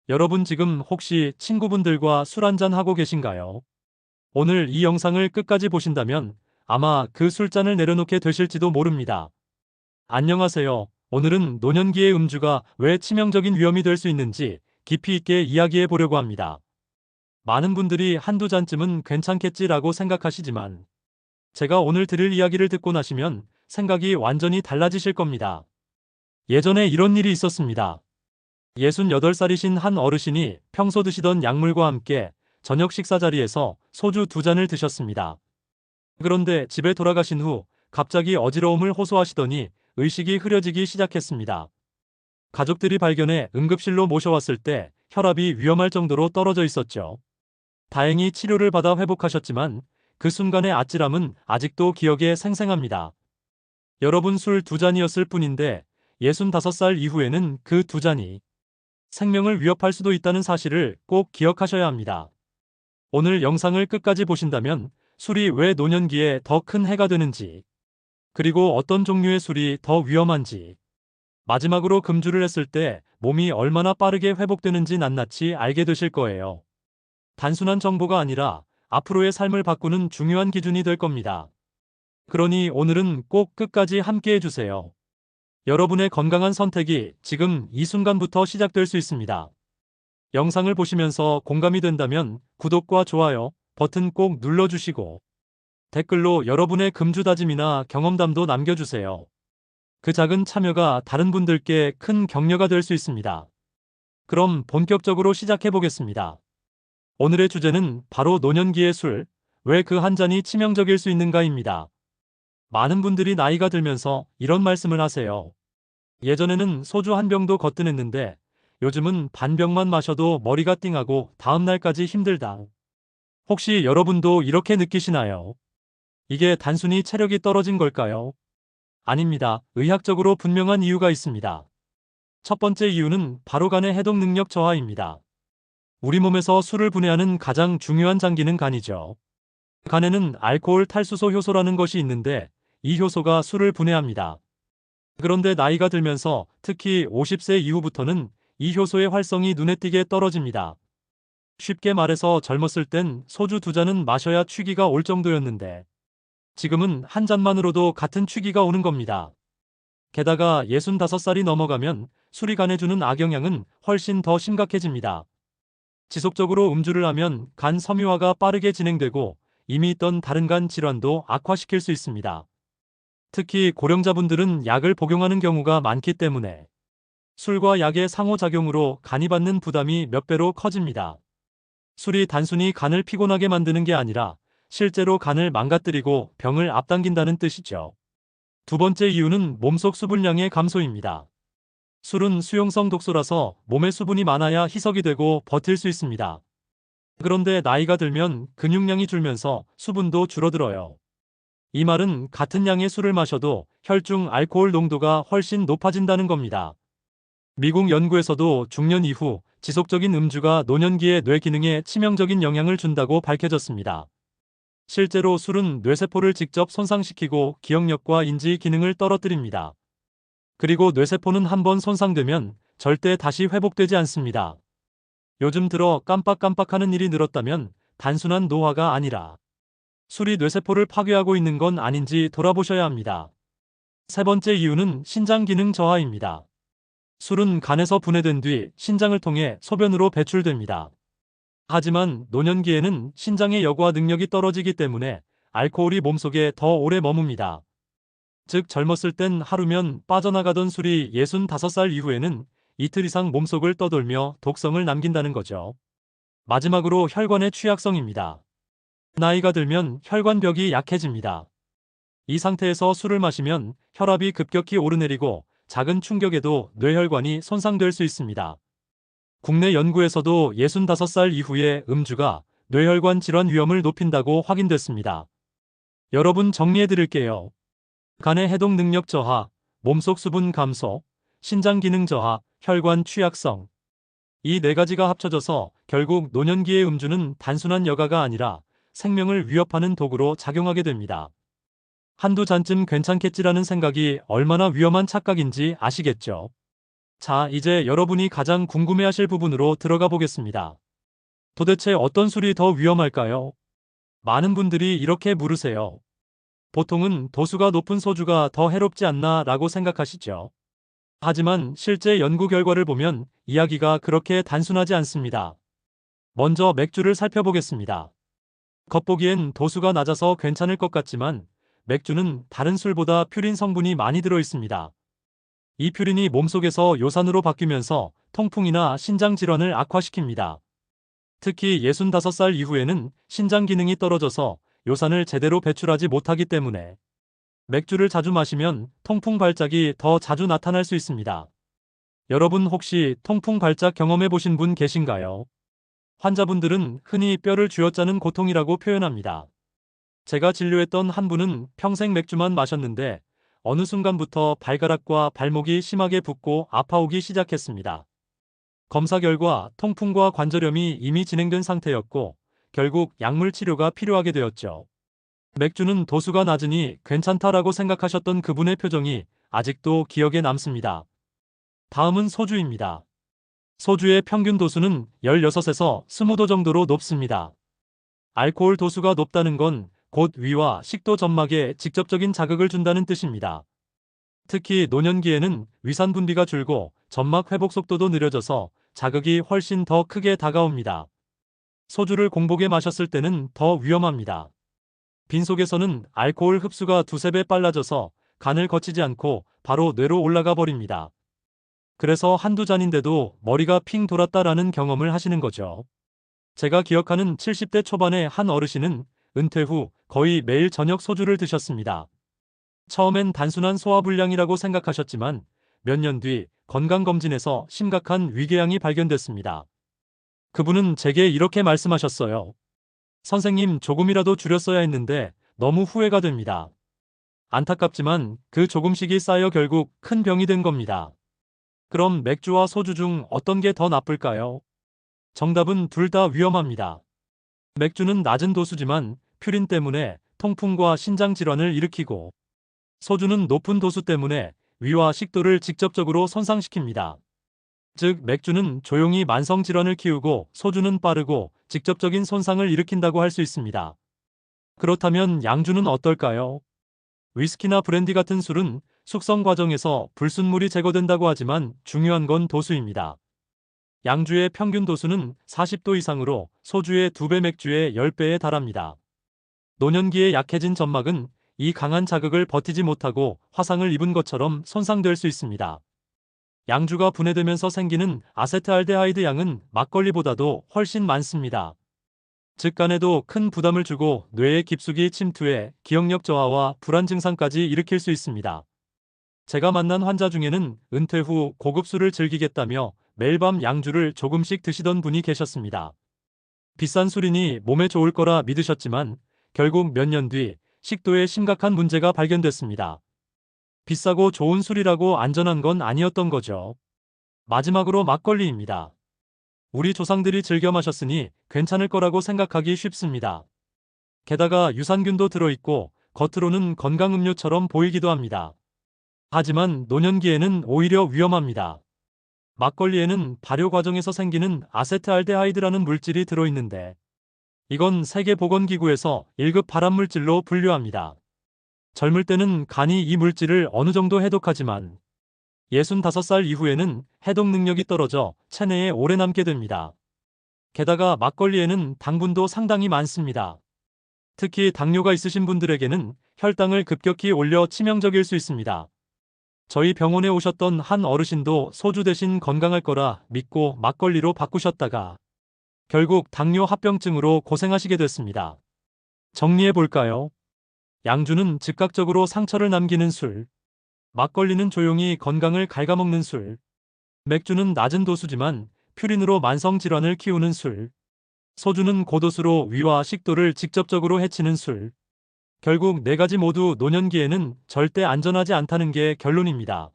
여러분 지금 혹시 친구분들과 술 한잔 하고 계신가요? 오늘 이 영상을 끝까지 보신다면 아마 그 술잔을 내려놓게 되실지도 모릅니다. 안녕하세요. 오늘은 노년기의 음주가 왜 치명적인 위험이 될 수 있는지 깊이 있게 이야기해 보려고 합니다. 많은 분들이 한두 잔쯤은 괜찮겠지라고 생각하시지만 제가 오늘 드릴 이야기를 듣고 나시면 생각이 완전히 달라지실 겁니다. 예전에 이런 일이 있었습니다. 68살이신 한 어르신이 평소 드시던 약물과 함께 저녁 식사 자리에서 소주 두 잔을 드셨습니다. 그런데 집에 돌아가신 후 갑자기 어지러움을 호소하시더니 의식이 흐려지기 시작했습니다. 가족들이 발견해 응급실로 모셔왔을 때 혈압이 위험할 정도로 떨어져 있었죠. 다행히 치료를 받아 회복하셨지만 그 순간의 아찔함은 아직도 기억에 생생합니다. 여러분 술 두 잔이었을 뿐인데 65살 이후에는 그 두 잔이 생명을 위협할 수도 있다는 사실을 꼭 기억하셔야 합니다. 오늘 영상을 끝까지 보신다면 술이 왜 노년기에 더 큰 해가 되는지, 그리고 어떤 종류의 술이 더 위험한지, 마지막으로 금주를 했을 때 몸이 얼마나 빠르게 회복되는지 낱낱이 알게 되실 거예요. 단순한 정보가 아니라 앞으로의 삶을 바꾸는 중요한 기준이 될 겁니다. 그러니 오늘은 꼭 끝까지 함께 해주세요. 여러분의 건강한 선택이 지금 이 순간부터 시작될 수 있습니다. 영상을 보시면서 공감이 된다면 구독과 좋아요 버튼 꼭 눌러주시고 댓글로 여러분의 금주 다짐이나 경험담도 남겨주세요. 그 작은 참여가 다른 분들께 큰 격려가 될 수 있습니다. 그럼 본격적으로 시작해 보겠습니다. 오늘의 주제는 바로 노년기의 술, 왜 그 한 잔이 치명적일 수 있는가입니다. 많은 분들이 나이가 들면서 이런 말씀을 하세요. 예전에는 소주 한 병도 거뜬했는데 요즘은 반 병만 마셔도 머리가 띵하고 다음날까지 힘들다. 혹시 여러분도 이렇게 느끼시나요? 이게 단순히 체력이 떨어진 걸까요? 아닙니다. 의학적으로 분명한 이유가 있습니다. 첫 번째 이유는 바로 간의 해독 능력 저하입니다. 우리 몸에서 술을 분해하는 가장 중요한 장기는 간이죠. 간에는 알코올 탈수소 효소라는 것이 있는데 이 효소가 술을 분해합니다. 그런데 나이가 들면서 특히 50세 이후부터는 이 효소의 활성이 눈에 띄게 떨어집니다. 쉽게 말해서 젊었을 땐 소주 두 잔은 마셔야 취기가 올 정도였는데 지금은 한 잔만으로도 같은 취기가 오는 겁니다. 게다가 65살이 넘어가면 술이 간에 주는 악영향은 훨씬 더 심각해집니다. 지속적으로 음주를 하면 간 섬유화가 빠르게 진행되고 이미 있던 다른 간 질환도 악화시킬 수 있습니다. 특히 고령자분들은 약을 복용하는 경우가 많기 때문에 술과 약의 상호작용으로 간이 받는 부담이 몇 배로 커집니다. 술이 단순히 간을 피곤하게 만드는 게 아니라 실제로 간을 망가뜨리고 병을 앞당긴다는 뜻이죠. 두 번째 이유는 몸속 수분량의 감소입니다. 술은 수용성 독소라서 몸에 수분이 많아야 희석이 되고 버틸 수 있습니다. 그런데 나이가 들면 근육량이 줄면서 수분도 줄어들어요. 이 말은 같은 양의 술을 마셔도 혈중 알코올 농도가 훨씬 높아진다는 겁니다. 미국 연구에서도 중년 이후 지속적인 음주가 노년기의 뇌 기능에 치명적인 영향을 준다고 밝혀졌습니다. 실제로 술은 뇌세포를 직접 손상시키고 기억력과 인지 기능을 떨어뜨립니다. 그리고 뇌세포는 한번 손상되면 절대 다시 회복되지 않습니다. 요즘 들어 깜빡깜빡하는 일이 늘었다면 단순한 노화가 아니라 술이 뇌세포를 파괴하고 있는 건 아닌지 돌아보셔야 합니다. 세 번째 이유는 신장 기능 저하입니다. 술은 간에서 분해된 뒤 신장을 통해 소변으로 배출됩니다. 하지만 노년기에는 신장의 여과 능력이 떨어지기 때문에 알코올이 몸속에 더 오래 머뭅니다. 즉 젊었을 땐 하루면 빠져나가던 술이 65살 이후에는 이틀 이상 몸속을 떠돌며 독성을 남긴다는 거죠. 마지막으로 혈관의 취약성입니다. 나이가 들면 혈관벽이 약해집니다. 이 상태에서 술을 마시면 혈압이 급격히 오르내리고 작은 충격에도 뇌혈관이 손상될 수 있습니다. 국내 연구에서도 65살 이후의 음주가 뇌혈관 질환 위험을 높인다고 확인됐습니다. 여러분 정리해 드릴게요. 간의 해독 능력 저하, 몸속 수분 감소, 신장 기능 저하, 혈관 취약성. 이 네 가지가 합쳐져서 결국 노년기의 음주는 단순한 여가가 아니라 생명을 위협하는 도구로 작용하게 됩니다. 한두 잔쯤 괜찮겠지라는 생각이 얼마나 위험한 착각인지 아시겠죠? 자, 이제 여러분이 가장 궁금해하실 부분으로 들어가 보겠습니다. 도대체 어떤 술이 더 위험할까요? 많은 분들이 이렇게 물으세요. 보통은 도수가 높은 소주가 더 해롭지 않나 라고 생각하시죠. 하지만 실제 연구 결과를 보면 이야기가 그렇게 단순하지 않습니다. 먼저 맥주를 살펴보겠습니다. 겉보기엔 도수가 낮아서 괜찮을 것 같지만 맥주는 다른 술보다 퓨린 성분이 많이 들어 있습니다. 이 퓨린이 몸속에서 요산으로 바뀌면서 통풍이나 신장 질환을 악화시킵니다. 특히 65살 이후에는 신장 기능이 떨어져서 요산을 제대로 배출하지 못하기 때문에 맥주를 자주 마시면 통풍 발작이 더 자주 나타날 수 있습니다. 여러분 혹시 통풍 발작 경험해 보신 분 계신가요? 환자분들은 흔히 뼈를 쥐어짜는 고통이라고 표현합니다. 제가 진료했던 한 분은 평생 맥주만 마셨는데 어느 순간부터 발가락과 발목이 심하게 붓고 아파오기 시작했습니다. 검사 결과 통풍과 관절염이 이미 진행된 상태였고 결국 약물 치료가 필요하게 되었죠. 맥주는 도수가 낮으니 괜찮다라고 생각하셨던 그분의 표정이 아직도 기억에 남습니다. 다음은 소주입니다. 소주의 평균 도수는 16에서 20도 정도로 높습니다. 알코올 도수가 높다는 건 곧 위와 식도 점막에 직접적인 자극을 준다는 뜻입니다. 특히 노년기에는 위산 분비가 줄고 점막 회복 속도도 느려져서 자극이 훨씬 더 크게 다가옵니다. 소주를 공복에 마셨을 때는 더 위험합니다. 빈속에서는 알코올 흡수가 두세 배 빨라져서 간을 거치지 않고 바로 뇌로 올라가 버립니다. 그래서 한두 잔인데도 머리가 핑 돌았다라는 경험을 하시는 거죠. 제가 기억하는 70대 초반의 한 어르신은 은퇴 후 거의 매일 저녁 소주를 드셨습니다. 처음엔 단순한 소화불량이라고 생각하셨지만 몇 년 뒤 건강검진에서 심각한 위궤양이 발견됐습니다. 그분은 제게 이렇게 말씀하셨어요. 선생님, 조금이라도 줄였어야 했는데 너무 후회가 됩니다. 안타깝지만 그 조금씩이 쌓여 결국 큰 병이 된 겁니다. 그럼 맥주와 소주 중 어떤 게 더 나쁠까요? 정답은 둘 다 위험합니다. 맥주는 낮은 도수지만 퓨린 때문에 통풍과 신장 질환을 일으키고 소주는 높은 도수 때문에 위와 식도를 직접적으로 손상시킵니다. 즉, 맥주는 조용히 만성 질환을 키우고 소주는 빠르고 직접적인 손상을 일으킨다고 할 수 있습니다. 그렇다면 양주는 어떨까요? 위스키나 브랜디 같은 술은 숙성 과정에서 불순물이 제거된다고 하지만 중요한 건 도수입니다. 양주의 평균 도수는 40도 이상으로 소주의 2배, 맥주의 10배에 달합니다. 노년기에 약해진 점막은 이 강한 자극을 버티지 못하고 화상을 입은 것처럼 손상될 수 있습니다. 양주가 분해되면서 생기는 아세트알데하이드 양은 막걸리보다도 훨씬 많습니다. 즉 간에도 큰 부담을 주고 뇌에 깊숙이 침투해 기억력 저하와 불안 증상까지 일으킬 수 있습니다. 제가 만난 환자 중에는 은퇴 후 고급 술을 즐기겠다며 매일 밤 양주를 조금씩 드시던 분이 계셨습니다. 비싼 술이니 몸에 좋을 거라 믿으셨지만 결국 몇 년 뒤 식도에 심각한 문제가 발견됐습니다. 비싸고 좋은 술이라고 안전한 건 아니었던 거죠. 마지막으로 막걸리입니다. 우리 조상들이 즐겨 마셨으니 괜찮을 거라고 생각하기 쉽습니다. 게다가 유산균도 들어있고 겉으로는 건강음료처럼 보이기도 합니다. 하지만 노년기에는 오히려 위험합니다. 막걸리에는 발효 과정에서 생기는 아세트알데하이드라는 물질이 들어있는데 이건 세계보건기구에서 1급 발암물질로 분류합니다. 젊을 때는 간이 이 물질을 어느 정도 해독하지만 65살 이후에는 해독 능력이 떨어져 체내에 오래 남게 됩니다. 게다가 막걸리에는 당분도 상당히 많습니다. 특히 당뇨가 있으신 분들에게는 혈당을 급격히 올려 치명적일 수 있습니다. 저희 병원에 오셨던 한 어르신도 소주 대신 건강할 거라 믿고 막걸리로 바꾸셨다가 결국 당뇨 합병증으로 고생하시게 됐습니다. 정리해 볼까요? 양주는 즉각적으로 상처를 남기는 술, 막걸리는 조용히 건강을 갉아먹는 술, 맥주는 낮은 도수지만 퓨린으로 만성 질환을 키우는 술, 소주는 고도수로 위와 식도를 직접적으로 해치는 술. 결국 네 가지 모두 노년기에는 절대 안전하지 않다는 게 결론입니다.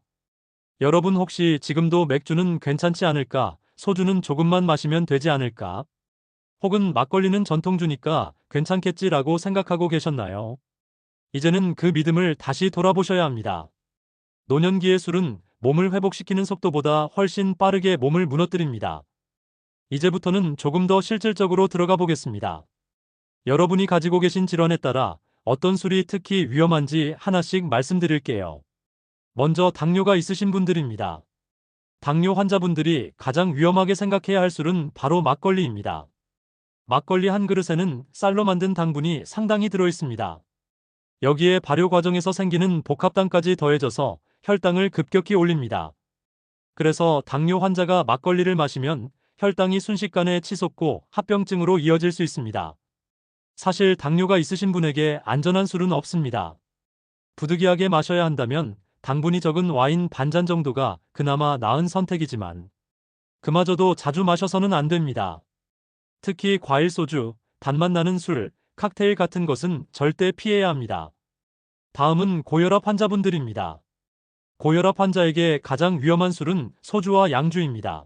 여러분 혹시 지금도 맥주는 괜찮지 않을까? 소주는 조금만 마시면 되지 않을까? 혹은 막걸리는 전통주니까 괜찮겠지라고 생각하고 계셨나요? 이제는 그 믿음을 다시 돌아보셔야 합니다. 노년기의 술은 몸을 회복시키는 속도보다 훨씬 빠르게 몸을 무너뜨립니다. 이제부터는 조금 더 실질적으로 들어가 보겠습니다. 여러분이 가지고 계신 질환에 따라 어떤 술이 특히 위험한지 하나씩 말씀드릴게요. 먼저 당뇨가 있으신 분들입니다. 당뇨 환자분들이 가장 위험하게 생각해야 할 술은 바로 막걸리입니다. 막걸리 한 그릇에는 쌀로 만든 당분이 상당히 들어 있습니다. 여기에 발효 과정에서 생기는 복합당까지 더해져서 혈당을 급격히 올립니다. 그래서 당뇨 환자가 막걸리를 마시면 혈당이 순식간에 치솟고 합병증으로 이어질 수 있습니다. 사실 당뇨가 있으신 분에게 안전한 술은 없습니다. 부득이하게 마셔야 한다면 당분이 적은 와인 반잔 정도가 그나마 나은 선택이지만 그마저도 자주 마셔서는 안 됩니다. 특히 과일 소주, 단맛 나는 술, 칵테일 같은 것은 절대 피해야 합니다. 다음은 고혈압 환자분들입니다. 고혈압 환자에게 가장 위험한 술은 소주와 양주입니다.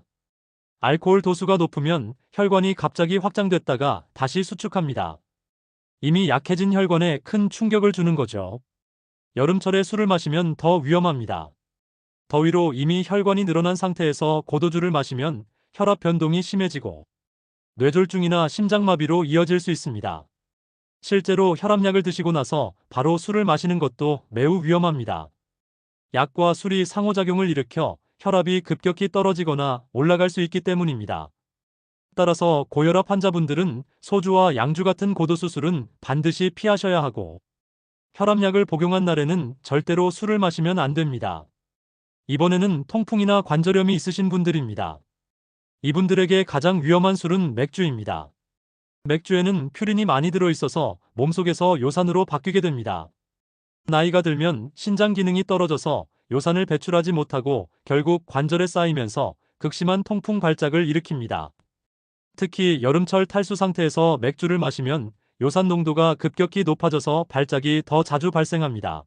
알코올 도수가 높으면 혈관이 갑자기 확장됐다가 다시 수축합니다. 이미 약해진 혈관에 큰 충격을 주는 거죠. 여름철에 술을 마시면 더 위험합니다. 더위로 이미 혈관이 늘어난 상태에서 고도주를 마시면 혈압 변동이 심해지고 뇌졸중이나 심장마비로 이어질 수 있습니다. 실제로 혈압약을 드시고 나서 바로 술을 마시는 것도 매우 위험합니다. 약과 술이 상호작용을 일으켜 혈압이 급격히 떨어지거나 올라갈 수 있기 때문입니다. 따라서 고혈압 환자분들은 소주와 양주 같은 고도수 술은 반드시 피하셔야 하고 혈압약을 복용한 날에는 절대로 술을 마시면 안 됩니다. 이번에는 통풍이나 관절염이 있으신 분들입니다. 이분들에게 가장 위험한 술은 맥주입니다. 맥주에는 퓨린이 많이 들어있어서 몸속에서 요산으로 바뀌게 됩니다. 나이가 들면 신장 기능이 떨어져서 요산을 배출하지 못하고 결국 관절에 쌓이면서 극심한 통풍 발작을 일으킵니다. 특히 여름철 탈수 상태에서 맥주를 마시면 요산 농도가 급격히 높아져서 발작이 더 자주 발생합니다.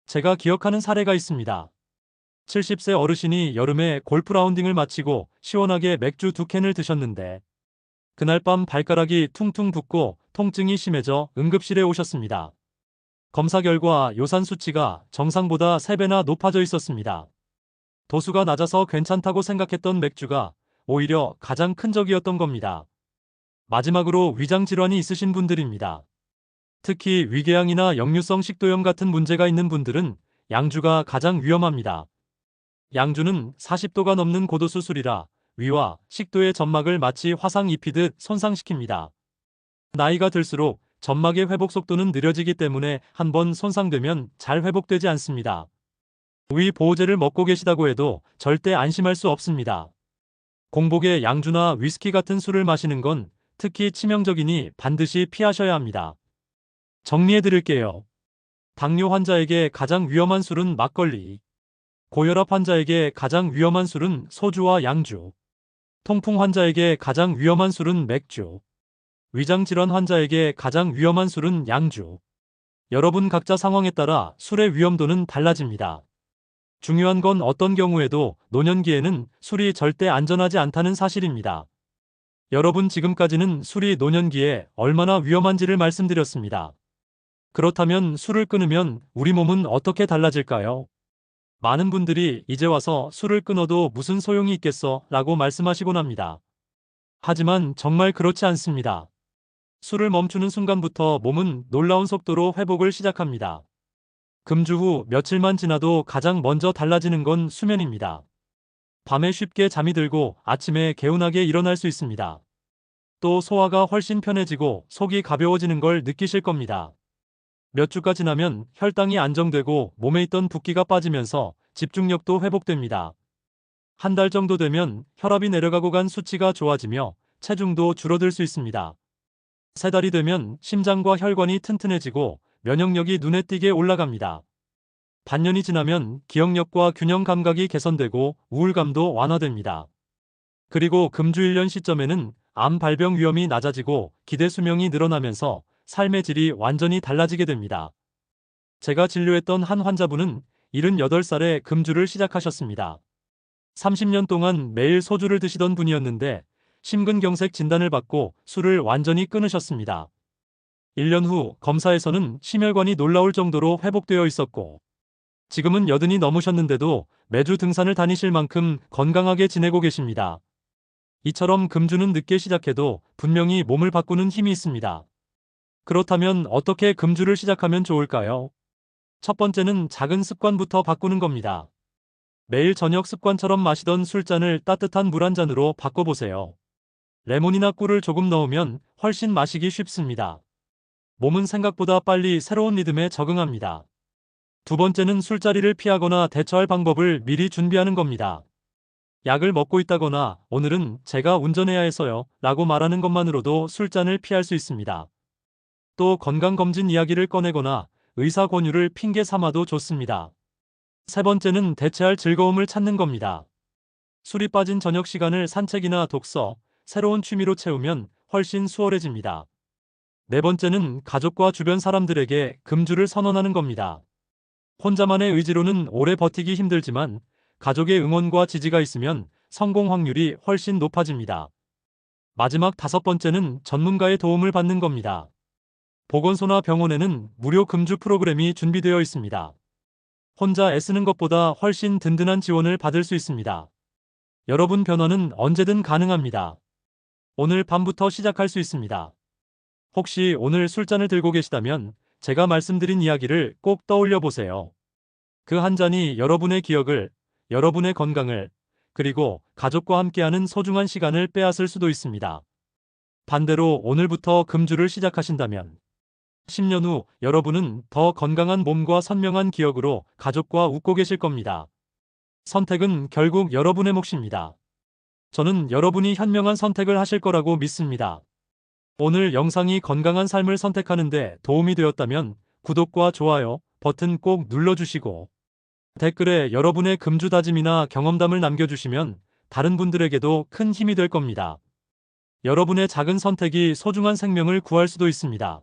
제가 기억하는 사례가 있습니다. 70세 어르신이 여름에 골프 라운딩을 마치고 시원하게 맥주 2캔을 드셨는데 그날 밤 발가락이 퉁퉁 붓고 통증이 심해져 응급실에 오셨습니다. 검사 결과 요산 수치가 정상보다 3배나 높아져 있었습니다. 도수가 낮아서 괜찮다고 생각했던 맥주가 오히려 가장 큰 적이었던 겁니다. 마지막으로 위장 질환이 있으신 분들입니다. 특히 위궤양이나 역류성 식도염 같은 문제가 있는 분들은 양주가 가장 위험합니다. 양주는 40도가 넘는 고도수 술이라 위와 식도의 점막을 마치 화상 입히듯 손상시킵니다. 나이가 들수록 점막의 회복 속도는 느려지기 때문에 한번 손상되면 잘 회복되지 않습니다. 위 보호제를 먹고 계시다고 해도 절대 안심할 수 없습니다. 공복에 양주나 위스키 같은 술을 마시는 건 특히 치명적이니 반드시 피하셔야 합니다. 정리해 드릴게요. 당뇨 환자에게 가장 위험한 술은 막걸리. 고혈압 환자에게 가장 위험한 술은 소주와 양주. 통풍 환자에게 가장 위험한 술은 맥주. 위장 질환 환자에게 가장 위험한 술은 양주. 여러분 각자 상황에 따라 술의 위험도는 달라집니다. 중요한 건 어떤 경우에도 노년기에는 술이 절대 안전하지 않다는 사실입니다. 여러분 지금까지는 술이 노년기에 얼마나 위험한지를 말씀드렸습니다. 그렇다면 술을 끊으면 우리 몸은 어떻게 달라질까요? 많은 분들이 이제 와서 술을 끊어도 무슨 소용이 있겠어 라고 말씀하시곤 합니다. 하지만 정말 그렇지 않습니다. 술을 멈추는 순간부터 몸은 놀라운 속도로 회복을 시작합니다. 금주 후 며칠만 지나도 가장 먼저 달라지는 건 수면입니다. 밤에 쉽게 잠이 들고 아침에 개운하게 일어날 수 있습니다. 또 소화가 훨씬 편해지고 속이 가벼워지는 걸 느끼실 겁니다. 몇 주가 지나면 혈당이 안정되고 몸에 있던 붓기가 빠지면서 집중력도 회복됩니다. 한 달 정도 되면 혈압이 내려가고 간 수치가 좋아지며 체중도 줄어들 수 있습니다. 3달이 되면 심장과 혈관이 튼튼해지고 면역력이 눈에 띄게 올라갑니다. 반년이 지나면 기억력과 균형 감각이 개선되고 우울감도 완화됩니다. 그리고 금주 1년 시점에는 암 발병 위험이 낮아지고 기대 수명이 늘어나면서 삶의 질이 완전히 달라지게 됩니다. 제가 진료했던 한 환자분은 78살에 금주를 시작하셨습니다. 30년 동안 매일 소주를 드시던 분이었는데 심근경색 진단을 받고 술을 완전히 끊으셨습니다. 1년 후 검사에서는 심혈관이 놀라울 정도로 회복되어 있었고 지금은 80이 넘으셨는데도 매주 등산을 다니실 만큼 건강하게 지내고 계십니다. 이처럼 금주는 늦게 시작해도 분명히 몸을 바꾸는 힘이 있습니다. 그렇다면 어떻게 금주를 시작하면 좋을까요? 첫 번째는 작은 습관부터 바꾸는 겁니다. 매일 저녁 습관처럼 마시던 술잔을 따뜻한 물 한 잔으로 바꿔보세요. 레몬이나 꿀을 조금 넣으면 훨씬 마시기 쉽습니다. 몸은 생각보다 빨리 새로운 리듬에 적응합니다. 두 번째는 술자리를 피하거나 대처할 방법을 미리 준비하는 겁니다. 약을 먹고 있다거나 오늘은 제가 운전해야 해서요 라고 말하는 것만으로도 술잔을 피할 수 있습니다. 또 건강검진 이야기를 꺼내거나 의사 권유를 핑계 삼아도 좋습니다. 세 번째는 대체할 즐거움을 찾는 겁니다. 술이 빠진 저녁 시간을 산책이나 독서, 새로운 취미로 채우면 훨씬 수월해집니다. 네 번째는 가족과 주변 사람들에게 금주를 선언하는 겁니다. 혼자만의 의지로는 오래 버티기 힘들지만 가족의 응원과 지지가 있으면 성공 확률이 훨씬 높아집니다. 마지막 다섯 번째는 전문가의 도움을 받는 겁니다. 보건소나 병원에는 무료 금주 프로그램이 준비되어 있습니다. 혼자 애쓰는 것보다 훨씬 든든한 지원을 받을 수 있습니다. 여러분 변화는 언제든 가능합니다. 오늘 밤부터 시작할 수 있습니다. 혹시 오늘 술잔을 들고 계시다면 제가 말씀드린 이야기를 꼭 떠올려 보세요. 그 한 잔이 여러분의 기억을, 여러분의 건강을, 그리고 가족과 함께하는 소중한 시간을 빼앗을 수도 있습니다. 반대로 오늘부터 금주를 시작하신다면 10년 후 여러분은 더 건강한 몸과 선명한 기억으로 가족과 웃고 계실 겁니다. 선택은 결국 여러분의 몫입니다. 저는 여러분이 현명한 선택을 하실 거라고 믿습니다. 오늘 영상이 건강한 삶을 선택하는데 도움이 되었다면 구독과 좋아요 버튼 꼭 눌러주시고 댓글에 여러분의 금주 다짐이나 경험담을 남겨주시면 다른 분들에게도 큰 힘이 될 겁니다. 여러분의 작은 선택이 소중한 생명을 구할 수도 있습니다.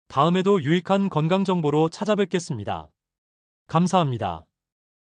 다음에도 유익한 건강 정보로 찾아뵙겠습니다. 감사합니다.